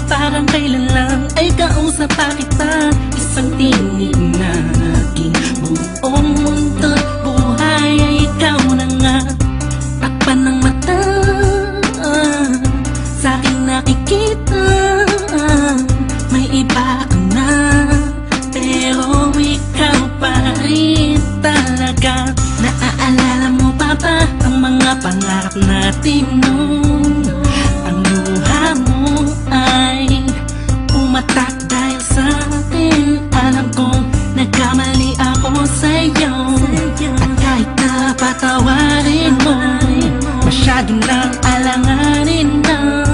parang kailan lang ay kausap pa kita. Isang tinig na aking buong mundo't buhay ay ikaw na nga. Takpan ng mata, sa'king nakikita, may iba ka na, pero ikaw pa rin talaga. Naaalala mo pa ba ang mga pangarap natin noon? Ang luha mo ay umatak dahil sa atin. Alam kong nagkamali ako sa'yo, at kahit na patawarin mo, masyado nang alanganin na.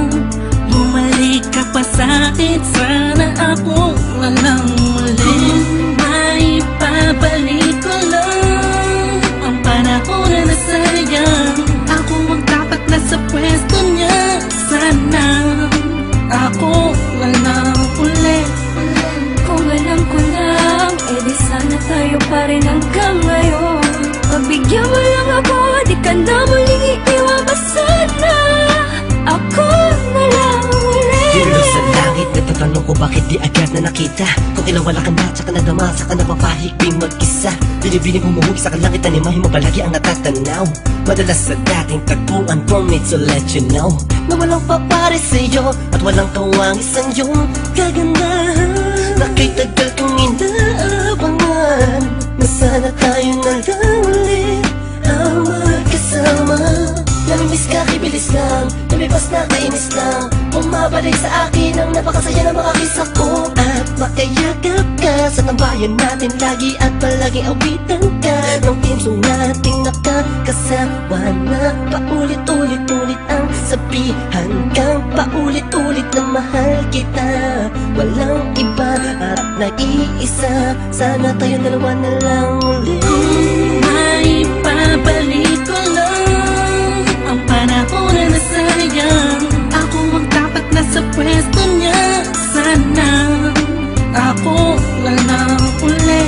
Bumalik ka pa sa'kin, sana ako walang muli. May pabalik ko lang ang panahon na nasayang. Ako ang dapat na sa pwesto niya, sana ako walang muli. Kung alam ko lang, edi sana tayo pa rin hanggang ngayon. Pagbigyan mo lang ako, di ka na muling iiwan pa sana. Ako na lang ulit. Dilo sa langit, natatanong ko bakit di agad na nakita. Kung kailan wala ka na, tsaka nadama, saka napapahigping mag-isa. Binibining umuwi sa kalangit, animahin mo palagi ang natatanaw. Madalas sa dating tagpuan, for me to let you know na walang papare sa'yo at walang kawang isang iyong kagandahan. Na kay tagal kong inaabangan, na sana tayo na lang ulit ang magkasama. Namimiss ka, kibilis lang, lumipas na kainis lang. Bumabalik sa akin ang napakasaya ng mga kisa ko. At makayagap ka sa tambayan natin lagi, at palaging awitan ka ng teamsong nating nakakasama na paulit-ulit-ulit ang sabihan kang paulit-ulit na mahal kita. Walang iba at nag-iisa, sana tayo dalawa na lang ulit. May pabalik ko lang ang panahon na nasayang. Ako ang dapat na sa pwesto niya, sana ako walang uli.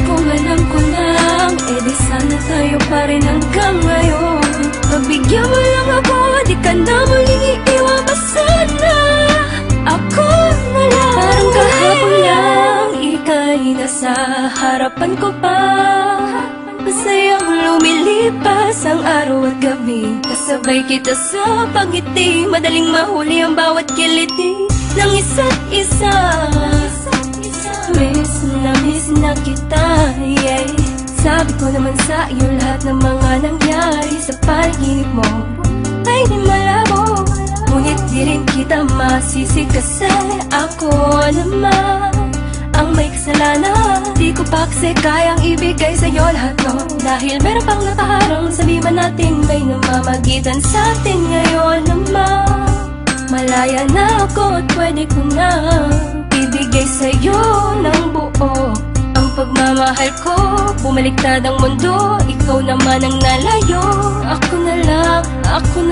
Kung alam ko lang, edi sana tayo pa rin hanggang ngayon. Pagbigyan mo lang ako, di ka na muling iiwan pa sana. Ako na lang. Parang kahapon lang, ika'y nasa harapan ko pa. Masayang lumilipas ang araw at gabi, kasabay kita sa pagngiti, madaling mahuli ang bawat kiliti ng isa't isa. Miss na kita, yeah. Sabi ko naman sa iyo lahat ng mga nangyari sa panaginip mo ay di malabo, ngunit di rin kita masisi kasi ako naman ang may kasalanan. Di ko pa kasi kayang ibigay sa'yo lahat no, dahil meron pang nakaharang. Sabi man natin may namamagitan sa atin ngayon naman. Malaya na ako at pwede ko na ibigay sa'yo ng buo ang pagmamahal ko. Bumaliktad ang mundo, ikaw naman ang nalayo. Ako na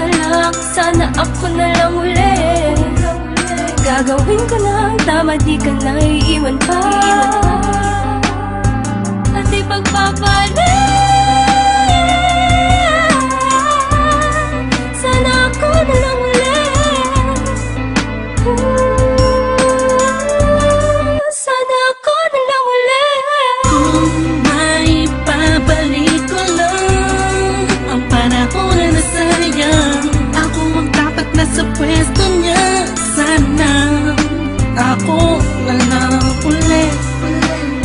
lang, sana ako na lang ulit. Gagawin ko na ang tama, di ka na iiwan pa. At di pagpapalit, sana ako na lang ulit. Sana ako na lang ulit. Kung may pabalik ko lang ang panahon na nasayang. Ako ang dapat na sa pwesto niya, sana ako walang uli.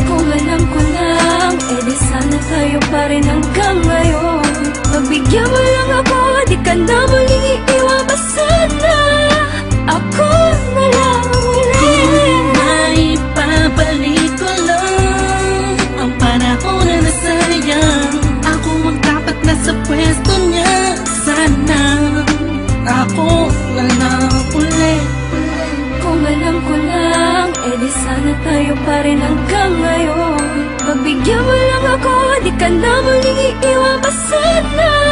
Kung alam ko lang, edi sana tayo pa rin hanggang ngayon. Pagbigyan mo lang ako, di ka na muling iiwan pa sana. Ako na lang ulit. May pabalik ko lang ang panahon na nasayang. Ako ang dapat na sa pwesto niya, sana ako walang uli. Kung alam ko lang, edi sana tayo pa rin hanggang ngayon. Pagbigyan mo lang ako, di ka na muling iiwan pa sana.